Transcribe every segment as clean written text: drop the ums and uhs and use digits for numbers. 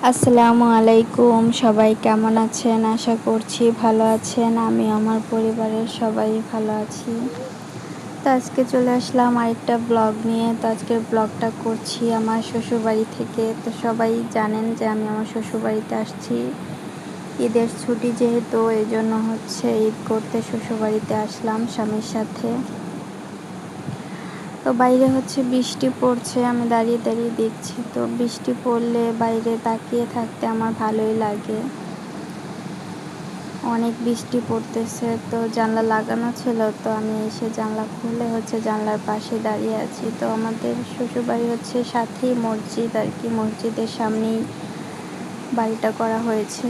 আসসালামু আলাইকুম। সবাই কেমন আছেন? আশা করছি ভালো আছেন। আমি আমার পরিবারের সবাই ভালো আছি। তো আজকে চলে আসলাম আরেকটা ব্লগ নিয়ে। তো আজকের ব্লগটা করছি আমার শ্বশুরবাড়ি থেকে। তো সবাই জানেন যে আমি আমার শ্বশুরবাড়িতে আসছি ঈদের ছুটি যেহেতু, এই জন্য ঈদ করতে শ্বশুরবাড়িতে আসলাম স্বামীর সাথে। তো বাইরে বৃষ্টি পড়ছে, আমি দাঁড়িয়ে দাঁড়িয়ে দেখছি। তো বৃষ্টি পড়লে বাইরে তাকিয়ে থাকতে আমার ভালোই লাগে। অনেক বৃষ্টি পড়তেছে, তো জানলা লাগানো ছিল, তো আমি এসে জানলা খুলে জানলার পাশে দাঁড়িয়ে আছি। তো আমাদের শ্বশুরবাড়ি সাথেই মসজিদ আর কি, মসজিদের সামনেই বাড়িটা করা হয়েছে।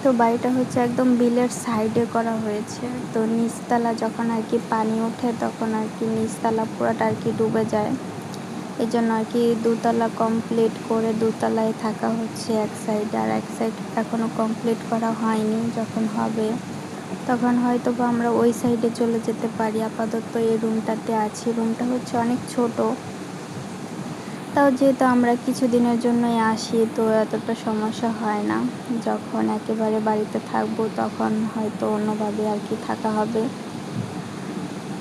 তো বাড়িটা একদম বিলের সাইডে করা হয়েছে। তো নিচতলা যখন আর কি পানি ওঠে তখন আর কি নিচতলা পুরোটা আর কি ডুবে যায়। এই জন্য আর কি দোতলা কমপ্লিট করে দোতলায় থাকা হচ্ছে এক সাইড, আর এক সাইড এখনও কমপ্লিট করা হয়নি। যখন হবে তখন হয়তো বা আমরা ওই সাইডে চলে যেতে পারি। আপাতত এই রুমটাতে আছি। রুমটা অনেক ছোট, তাও যেহেতু আমরা কিছুদিনের জন্যই আসি তো এতটা সমস্যা হয় না। যখন একেবারে বাড়িতে থাকবো তখন হয়তো অন্যভাবে আর কি থাকা হবে।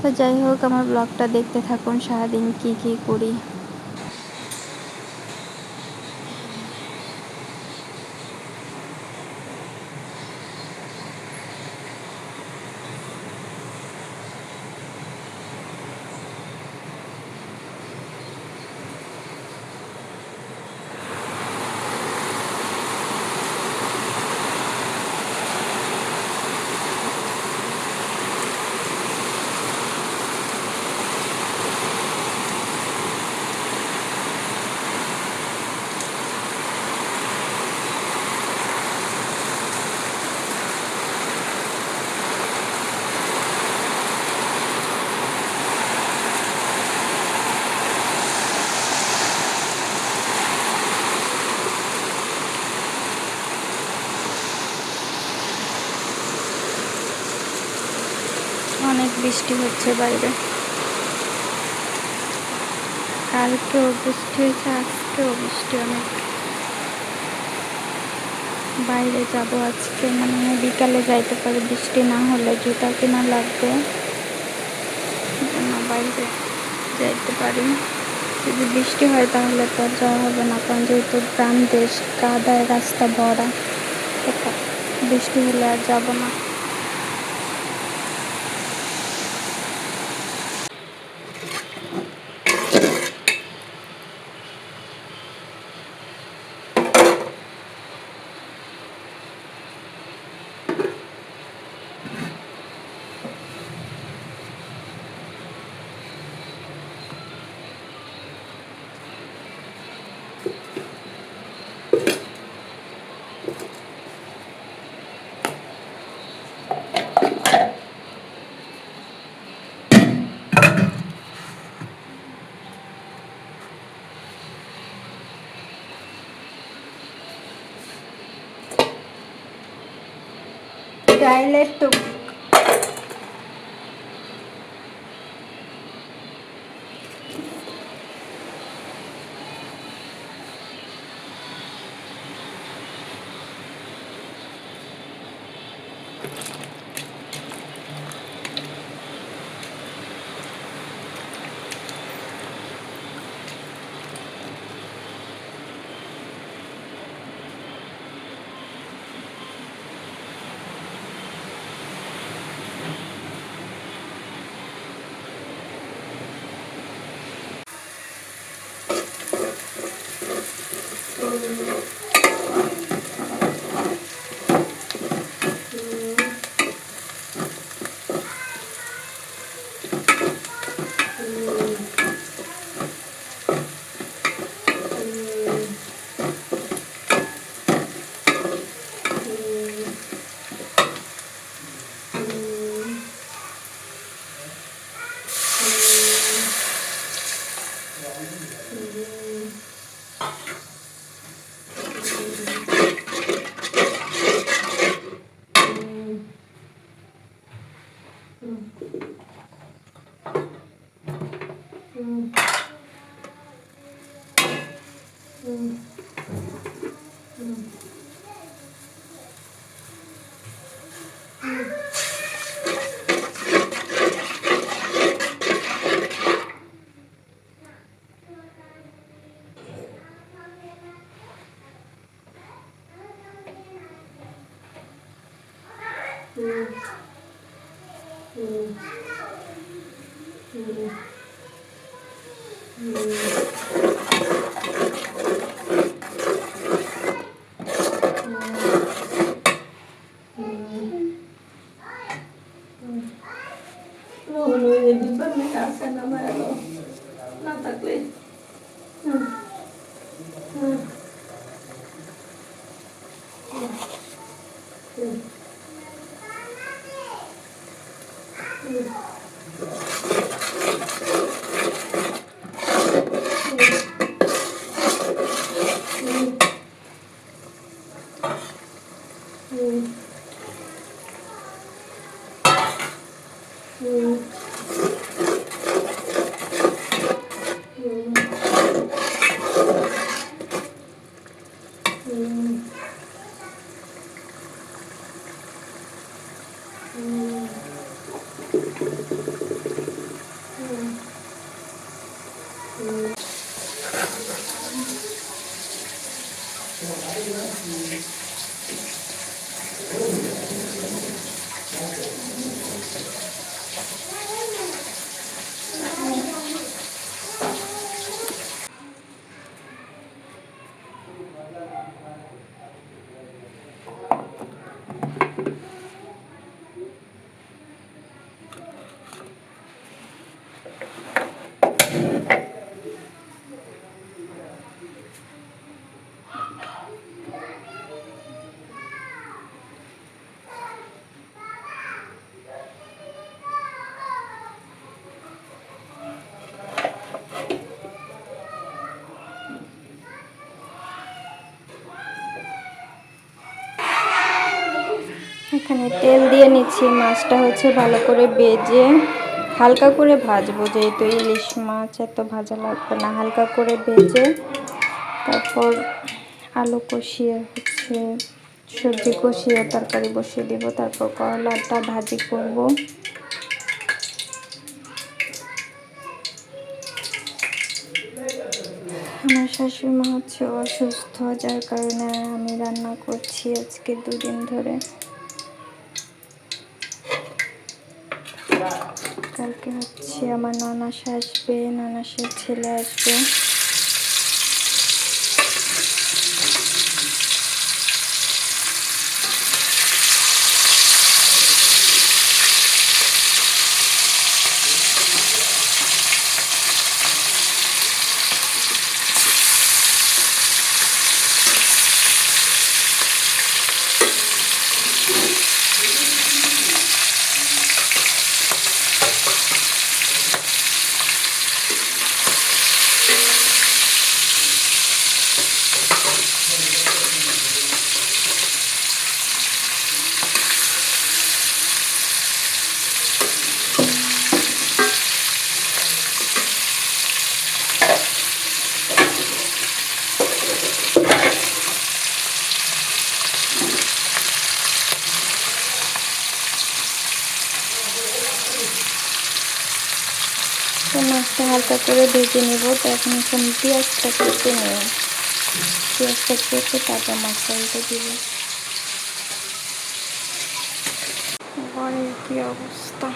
তো যাই হোক, আমার ব্লগটা দেখতে থাকুন, সারাদিন কি কি করি। অনেক বৃষ্টি হচ্ছে বাইরে, কালকেও বৃষ্টি হয়েছে, আজকেও বৃষ্টি অনেক। বাইরে যাব আজকে, মানে বিকালে যাইতে পারি, বৃষ্টি না হলে জুতা কেনা লাগবে, বাইরে যাইতে পারি। যদি বৃষ্টি হয় তাহলে তো আর যাওয়া হবে না, কারণ যেহেতু গ্রাম দেশ, কাদায় রাস্তা ভরা, বৃষ্টি হলে আর যাব না। ডাইলেট তো ডিব্বার মেয়ে আসে না ভালো না থাকলে এখানে তেল দিয়ে নিচ্ছি, মাছটা হচ্ছে ভালো করে ভেজে হালকা করে ভাজবো, যেহেতু ইলিশ মাছ এত ভাজা লাগবে না, হালকা করে ভেজে তারপর আলু কষিয়ে হচ্ছে সবজি কষিয়ে তরকারি বসিয়ে দেবো, তারপর করলাটা ভাজি করব। আমার শাশুড়ি মা হচ্ছে অসুস্থ, যার কারণে আমি রান্না করছি আজকে 2 দিন ধরে। কালকে হচ্ছে আমার ননাস আসবে, ননাসের ছেলে আসবে। তো মাছটা হালকা করে ভেজে নেব। তো এখন এখানে পেঁয়াজটা কেটে নেব, পেঁয়াজটা কেটে তারপর মাছটা উল্টে দিব। ঘরের কি অবস্থা!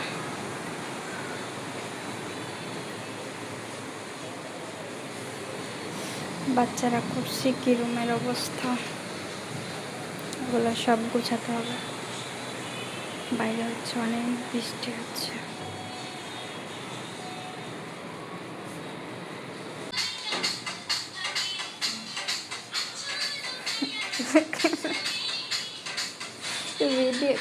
বাচ্চারা করছে কি রুমের অবস্থা, ওগুলো সব গোছাতে হবে। বাইরে হচ্ছে অনেক বৃষ্টি হচ্ছে। ভিডিও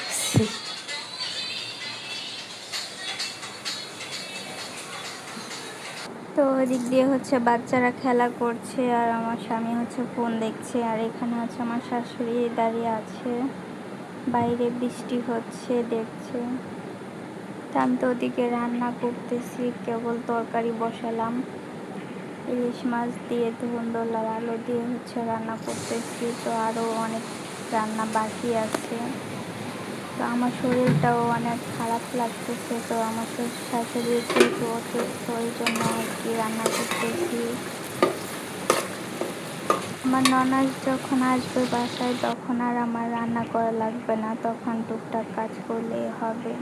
তো ওদিক দিয়ে হচ্ছে বাচ্চারা খেলা করছে আর আমার স্বামী হচ্ছে ফোন দেখছে, আর এখানে হচ্ছে আমার শাশুড়ি দাঁড়িয়ে আছে, বাইরে বৃষ্টি হচ্ছে দেখছে। তা আমি তো ওদিকে রান্না করতেছি, কেবল তরকারি বসালাম, ইলিশ মাছ দিয়ে ধুন্দুলার আলু দিয়ে হচ্ছে রান্না করতেছি। তো আরও অনেক রান্না বাকি আছে। তো আমার শরীরটাও অনেক খারাপ লাগতেছে, তো আমার শাশুড়ি যেহেতু অসুস্থ, ওই জন্য আর কি রান্না করতেছি। আমার ননদ যখন আসবে বাসায় তখন আর আমার রান্না করা লাগবে না, তখন টুকটাক কাজ করলেই হবে।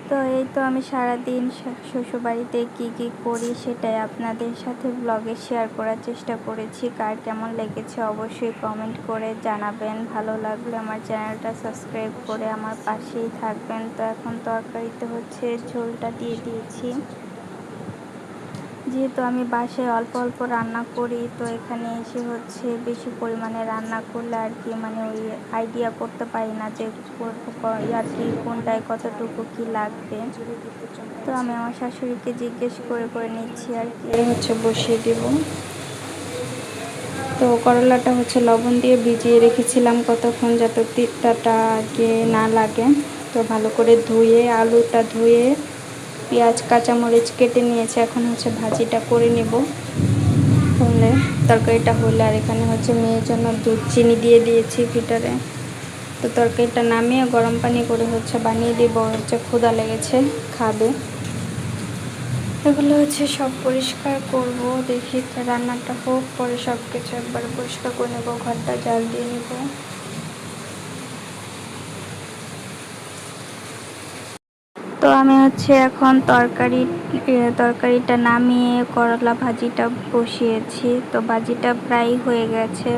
তো এই তো আমি সারাদিন শ্বশুরবাড়িতে কী করি সেটাই আপনাদের সাথে ব্লগে শেয়ার করার চেষ্টা করেছি। কার কেমন লেগেছে অবশ্যই কমেন্ট করে জানাবেন। ভালো লাগলে আমার চ্যানেলটা সাবস্ক্রাইব করে আমার পাশেই থাকবেন। তো এখন তরকারিতে হচ্ছে ঝোলটা দিয়ে দিয়েছি। যেহেতু আমি বাসায় অল্প অল্প রান্না করি, তো এখানে এসে হচ্ছে বেশি পরিমাণে রান্না করলে আর কি মানে ওই আইডিয়া করতে পারি না যে আর কি কোনটায় কতটুকু কি লাগবে। তো আমি আমার শাশুড়িকে জিজ্ঞেস করে নিচ্ছি আর কি হচ্ছে বসিয়ে দেব। তো করলাটা হচ্ছে লবণ দিয়ে ভিজিয়ে রেখেছিলাম কতক্ষণ, যাতে তিতাটা আগে না লাগে। তো ভালো করে ধুয়ে আলুটা ধুয়ে পেঁয়াজ কাঁচামরিচ কেটে নিয়েছি। এখন হচ্ছে ভাজিটা করে নেব হলে তরকারিটা হলে। আর এখানে হচ্ছে মেয়ের জন্য দুধ চিনি দিয়ে দিয়েছি ভিতরে। তো তরকারিটা নামিয়ে গরম পানি করে হচ্ছে বানিয়ে দিব, হচ্ছে ক্ষুধা লেগেছে খাবে। এগুলো হচ্ছে সব পরিষ্কার করব, দেখি রান্নাটা হোক, পরে সব কিছু একবার পরিষ্কার করে নেব, ঘরটা ঝাড় দিয়ে নেব। তো আমি হচ্ছে এখন তরকারিটা নামিয়ে করলা ভাজিটা বসিয়েছি। তো ভাজিটা প্রায় হয়ে গেছে,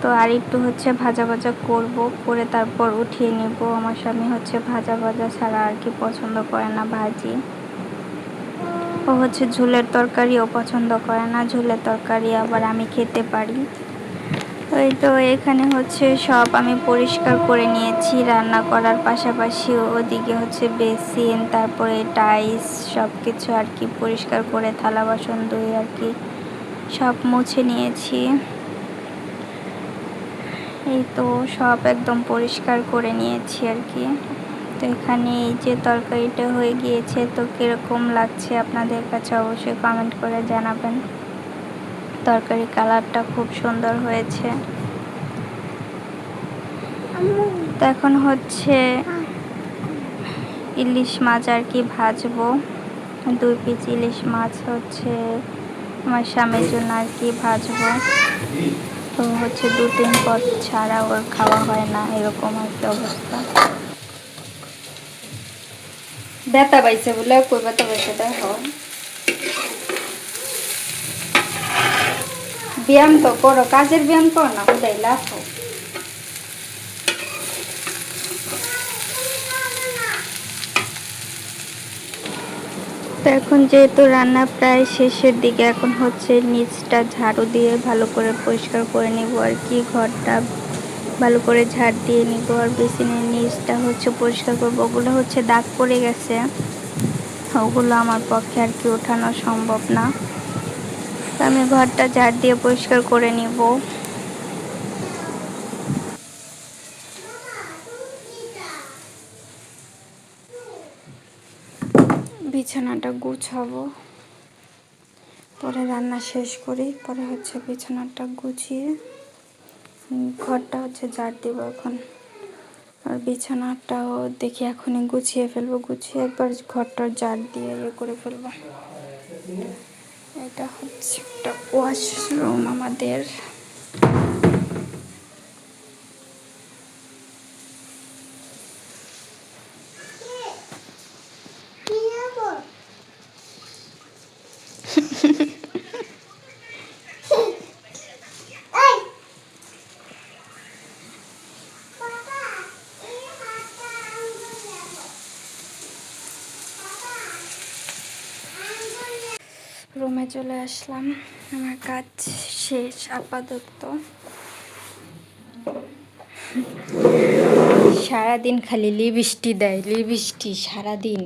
তো আর একটু হচ্ছে ভাজা ভাজা করব, করে তারপর উঠিয়ে নেব। আমার স্বামী হচ্ছে ভাজা ভাজা ছাড়া আর কি পছন্দ করে না ভাজি। ও হচ্ছে ঝোলের তরকারিও পছন্দ করে না, ঝোলের তরকারি আবার আমি খেতে পারি। ওই তো এখানে হচ্ছে সব আমি পরিষ্কার করে নিয়েছি রান্না করার পাশাপাশি। ওদিকে হচ্ছে বেসিন, তারপরে টাইলস সব কিছু আর কি পরিষ্কার করে থালা বাসন ধুয়ে আর কি সব মুছে নিয়েছি। এই তো সব একদম পরিষ্কার করে নিয়েছি আর কি। তো এখানে এই যে তরকারিটা হয়ে গিয়েছে, তো কীরকম লাগছে আপনাদের কাছে অবশ্যই কমেন্ট করে জানাবেন। তরকারি কালারটা খুব সুন্দর হয়েছে। তো এখন হচ্ছে ইলিশ মাছ আর কি ভাজবো। 2 পিস ইলিশ মাছ হচ্ছে আমার স্বামীর জন্য আর কি ভাজবো। তো হচ্ছে 2-3 পদ ছাড়া ওর খাওয়া হয় না, এরকম একটা অবস্থা। ব্যথা পাইছে বলে কই ব্যথা পাইছে দেখো। ব্যায়াম তো করো, কাজের ব্যায়াম করো না, কোথায় লাফো। তো এখন যেহেতু রান্না প্রায় শেষের দিকে, এখন হচ্ছে নিচটা ঝাড়ু দিয়ে ভালো করে পরিষ্কার করে নেব আর কি। ঘরটা ভালো করে ঝাড় দিয়ে নিব, আর বেসিনের নিচটা হচ্ছে পরিষ্কার করবো। ওগুলো হচ্ছে দাগ পড়ে গেছে, ওগুলো আমার পক্ষে আর কি ওঠানো সম্ভব না। তো আমি ঘরটা ঝাড় দিয়ে পরিষ্কার করে নিব। বিছানাটা গুছাবো, পরে রান্না শেষ করি, পরে হচ্ছে বিছানাটা গুছিয়ে ঘরটা হচ্ছে ঝাড় দিব এখন। আর বিছানাটাও দেখি এখনই গুছিয়ে ফেলবো, গুছিয়ে একবার ঘরটার ঝাড় দিয়ে করে ফেলবো। এটা হচ্ছে একটা ওয়াশরুম আমাদের। রুমে চলে আসলাম, আমার কাজ শেষ আপাতত। সারাদিন খালি লিপস্টি দেয়, লিপস্টি সারাদিন।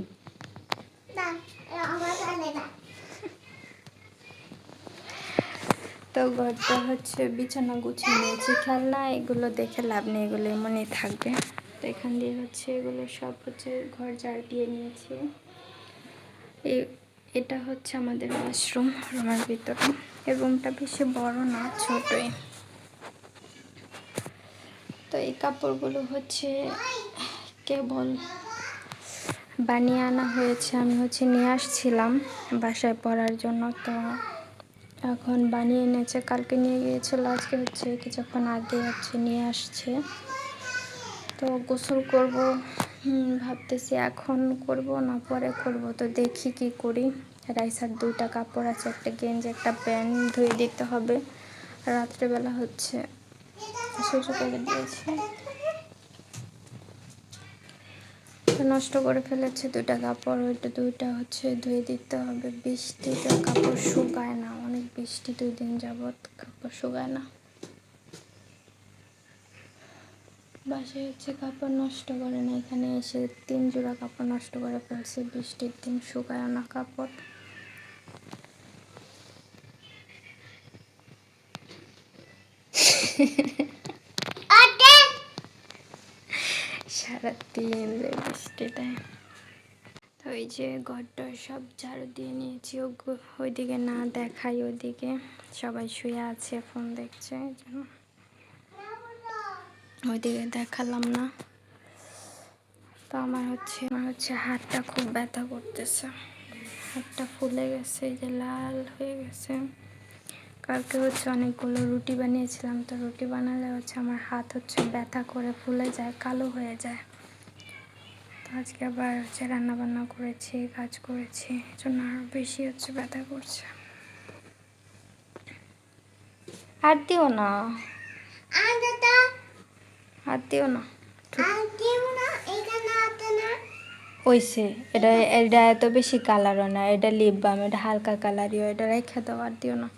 তো ঘরটা হচ্ছে বিছানা গুছিয়ে নিয়েছি, খেলনা এগুলো দেখে লাভ নেই, এগুলো এমনই থাকবে। তো এখান দিয়ে হচ্ছে এগুলো সব হচ্ছে ঘর ঝাড় দিয়ে নিয়েছি। এটা হচ্ছে আমাদের ওয়াশরুম, রুমের ভিতরে। এই রুমটা বেশি বড় না, ছোটই। তো এই কাপড়গুলো হচ্ছে কেবল বানিয়ে আনা হয়েছে, আমি হচ্ছে নিয়ে আসছিলাম বাসায় পরার জন্য। তো এখন বানিয়ে এনেছে, কালকে নিয়ে গিয়েছিল, আজকে হচ্ছে কিছুক্ষণ আগে হচ্ছে নিয়ে আসছে। তো গোসল করব, ভাবতেছি এখন করব না পরে করব, তো দেখি কি করি। রাইসার 2টা কাপড় আছে, একটা গেঞ্জি একটা প্যান্ট ধুয়ে দিতে হবে। রাত্রেবেলা হচ্ছে সুসু করে দিয়েছি, নষ্ট করে ফেলেছে 2টা কাপড়, ওইটা 2টা হচ্ছে ধুয়ে দিতে হবে। বৃষ্টিতে কাপড় শুকায় না, অনেক বৃষ্টি 2 দিন যাবৎ, কাপড় শুকায় না। বাসায় হচ্ছে কাপড় নষ্ট করে না, এখানে এসে 3 জোড়া কাপড় নষ্ট করে ফেলছে, বৃষ্টির দিন শুকায় না কাপড়। সারাদিন বৃষ্টিটায়। তো ওই যে ঘরটা সব ঝাড়ু দিয়ে নিয়েছি, ওইদিকে না দেখাই, ওইদিকে সবাই শুয়ে আছে ফোন দেখছে, এই জন্য ওইদিকে দেখালাম না। তো আমার হচ্ছে হাতটা খুব ব্যথা করতেছে, হাতটা ফুলে গেছে, এই যে লাল হয়ে গেছে। কালকে হচ্ছে অনেকগুলো রুটি বানিয়েছিলাম, তো রুটি বানালে হচ্ছে আমার হাত হচ্ছে ব্যথা করে ফুলে যায়, কালো হয়ে যায়। তো আজকে আবার হচ্ছে রান্নাবান্না করেছি, কাজ করেছি, এই জন্য আরও বেশি হচ্ছে ব্যথা করছে। আর দিও না, আর দিও না, হইছে। এটা এটা এত বেশি কালারও না, এটা লিপ বাম, এটা হালকা কালারই, এটা রেখে দাও, আর দিও না।